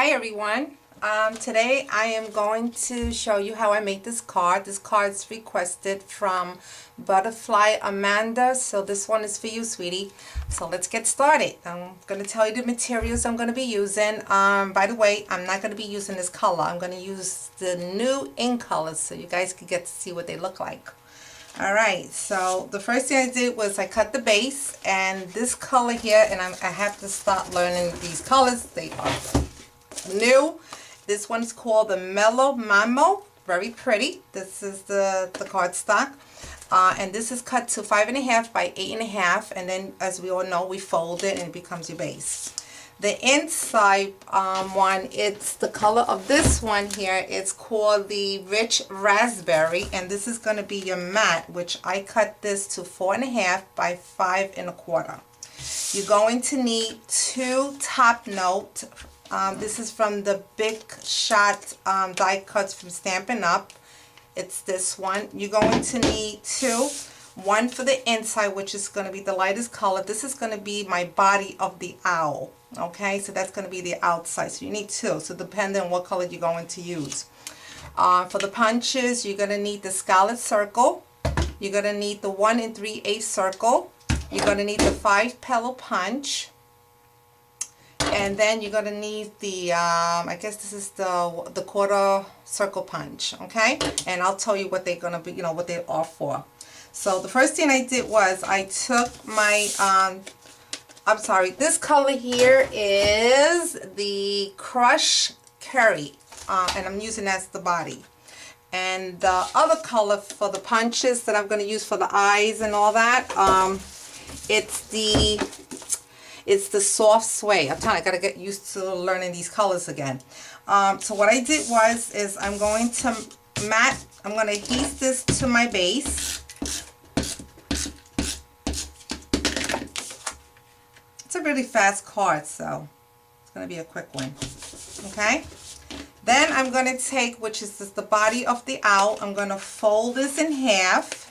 Hi everyone. Today I am going to show you how I make this card. This card is requested from Butterfly Amanda, so this one is for you, sweetie. So let's get started. I'm going to tell you the materials I'm going to be using. By the way, I'm not going to be using this color. I'm going to use the new ink colors so you guys can get to see what they look like. Alright, so the first thing I did was I cut the base, and this color here, and I have to start learning these colors. They are new. This one's called the Mellow Mambo. Very pretty. This is the cardstock. And this is cut to 5.5 by 8.5, and then as we all know, we fold it and it becomes your base. The inside one, it's the color of this one here. It's called the Rich Raspberry, and this is going to be your matte, which I cut this to 4.5 by 5.25. You're going to need 2 top note. This is from the Big Shot die cuts from Stampin' Up. It's this one. You're going to need 2. One for the inside, which is going to be the lightest color. This is going to be my body of the owl. Okay, so that's going to be the outside. So you need 2. So depending on what color you're going to use. For the punches, you're going to need the Scarlet Circle. You're going to need the 1 3/8 circle. You're going to need the 5-petal punch. And then you're going to need the, I guess this is the quarter circle punch, okay? And I'll tell you what they're going to be, what they are for. So the first thing I did was I took my, I'm sorry, this color here is the Crush Curry, and I'm using that as the body. And the other color for the punches that I'm going to use for the eyes and all that, it's the Soft Sway. I'm telling you, I gotta get used to learning these colors again. So what I did is I'm going to adhese this to my base. It's a really fast card, so it's gonna be a quick one. Okay. Then I'm gonna take, which is just the body of the owl, I'm gonna fold this in half.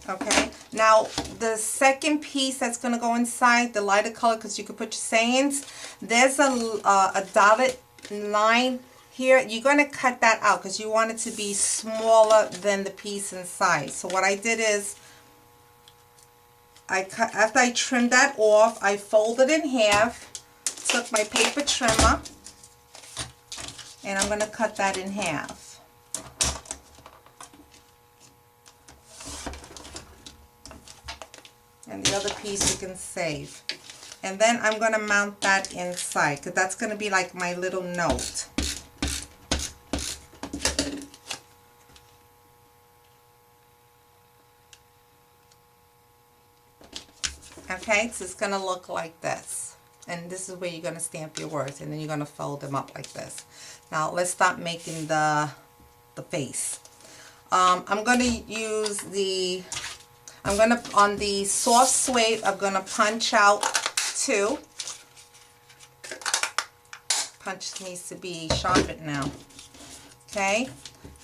Okay, now the second piece that's going to go inside, the lighter color, because you can put your sayings, there's a dotted line here. You're going to cut that out because you want it to be smaller than the piece inside. So what I did is, after I trimmed that off, I folded in half, took my paper trimmer, and I'm going to cut that in half. And the other piece you can save. And then I'm going to mount that inside, because that's going to be like my little note. Okay, so it's going to look like this. And this is where you're going to stamp your words, and then you're going to fold them up like this. Now let's start making the face. I'm going to use on the Soft Sway, I'm going to punch out 2. Punch needs to be sharpened now. Okay.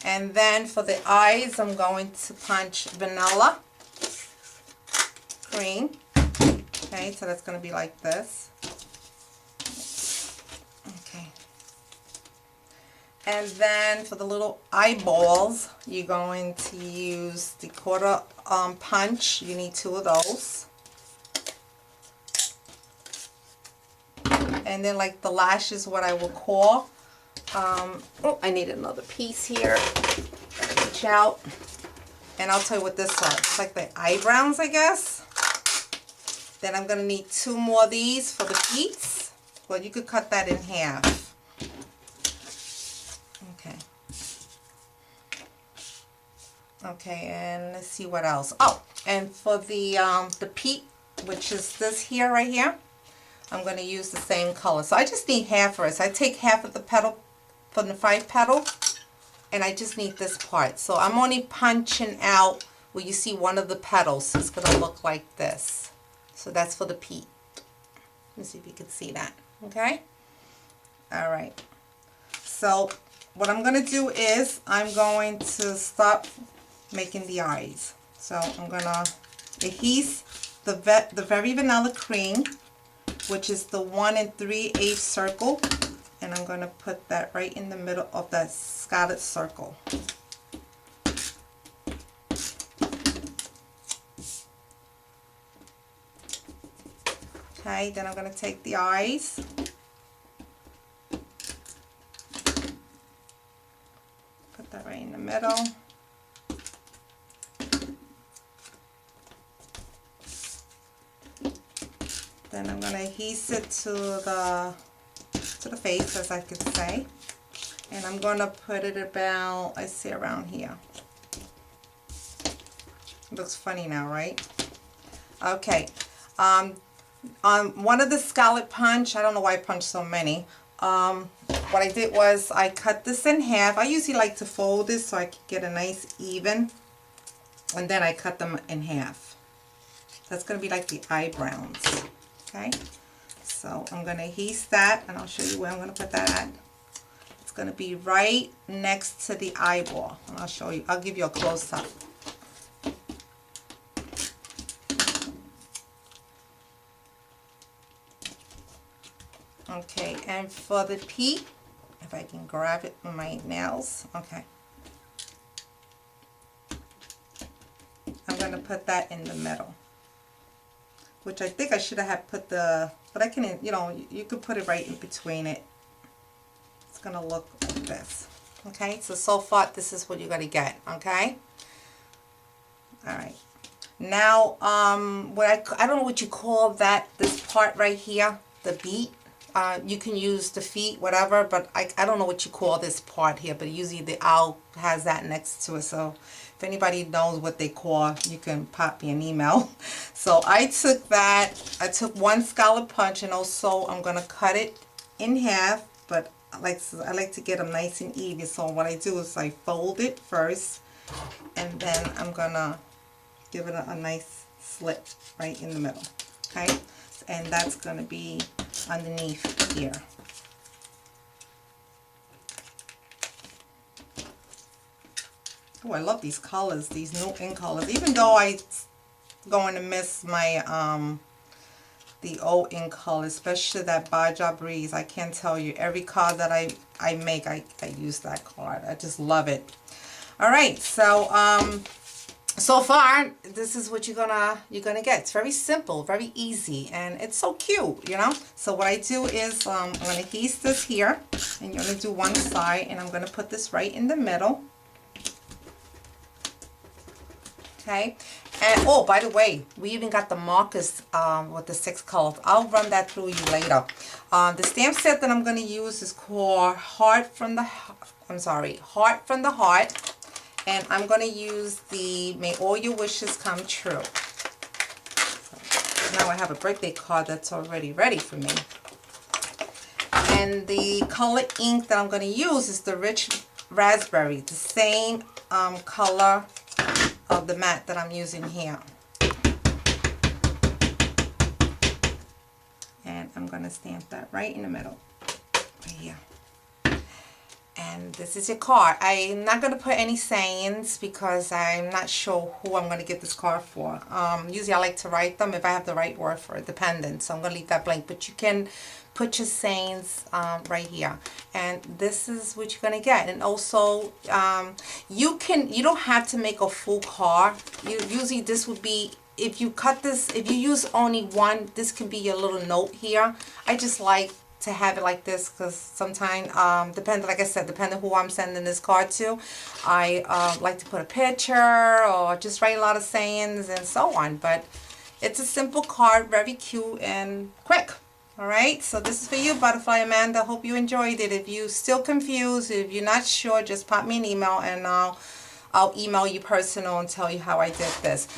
And then for the eyes, I'm going to punch Vanilla Cream. Okay, so that's going to be like this. Okay. And then for the little eyeballs, you're going to use the quarter punch. You need 2 of those. And then like the lashes, what I will call, oh, I need another piece here. Reach out. And I'll tell you what this is. It's like the eyebrows, I guess. Then I'm going to need 2 more of these for the feet. Well, you could cut that in half. Okay. Okay, and let's see what else. Oh, and for the peat, which is this here, right here, I'm going to use the same color. So I just need half of it. So I take half of the petal from the 5-petal, and I just need this part. So I'm only punching out where you see one of the petals. So it's going to look like this. So that's for the peat. Let me see if you can see that. Okay? All right. So what I'm going to do is I'm going to start making the eyes. So I'm going to He's the Very Vanilla Cream, which is the 1 3/8 circle, and I'm going to put that right in the middle of that scallop circle. Okay, then I'm going to take the eyes. Put that right in the middle. Then I'm going to adhese it to the face, as I could say. And I'm going to put it about, I see, around here. It looks funny now, right? Okay. On one of the scallop punch, I don't know why I punched so many. What I did was I cut this in half. I usually like to fold this so I can get a nice even. And then I cut them in half. That's going to be like the eyebrows. Okay. So I'm going to adhese that, and I'll show you where I'm going to put that at. It's going to be right next to the eyeball. And I'll show you. I'll give you a close-up. Okay, and for the peak, if I can grab it with my nails, okay. I'm going to put that in the middle, which I think I should have put the, but I can, you know, you could put it right in between it. It's going to look like this. Okay, so far this is what you're going to get, okay? All right. Now, I don't know what you call that, this part right here, the beat. You can use the feet, whatever, but I don't know what you call this part here, but usually the owl has that next to it. So if anybody knows what they call, you can pop me an email. So I took that, I took one scallop punch, and also I'm going to cut it in half, but I like to get them nice and even. So what I do is I fold it first, and then I'm going to give it a nice slit right in the middle. Okay, and that's going to be underneath here. Oh, I love these colors, these new in colors. Even though I'm going to miss my the old in color, especially that Baja Breeze. I can't tell you, every card that I make, I use that card. I just love it. All right, so so far, this is what you're gonna get. It's very simple, very easy, and it's so cute, you know. So what I do is I'm gonna adhese this here, and you're gonna do one side, and I'm gonna put this right in the middle. Okay, and oh, by the way, we even got the markers with the 6 colors. I'll run that through you later. The stamp set that I'm gonna use is called Heart from the Heart. And I'm going to use the May All Your Wishes Come True. So now I have a birthday card that's already ready for me. And the color ink that I'm going to use is the Rich Raspberry, the same color of the mat that I'm using here. And I'm going to stamp that right in the middle, right here. And this is your card. I'm not going to put any sayings because I'm not sure who I'm going to get this card for. Usually I like to write them if I have the right word for it, dependent. So I'm going to leave that blank. But you can put your sayings right here. And this is what you're going to get. And also, you don't have to make a full card. Usually this would be, if you cut this, if you use only one, this could be your little note here. I just like to have it like this because sometimes, like I said, depending who I'm sending this card to, I like to put a picture or just write a lot of sayings and so on. But it's a simple card, very cute and quick. All right, so this is for you, Butterfly Amanda. Hope you enjoyed it. If you're still confused, if you're not sure, just pop me an email, and I'll email you personal and tell you how I did this.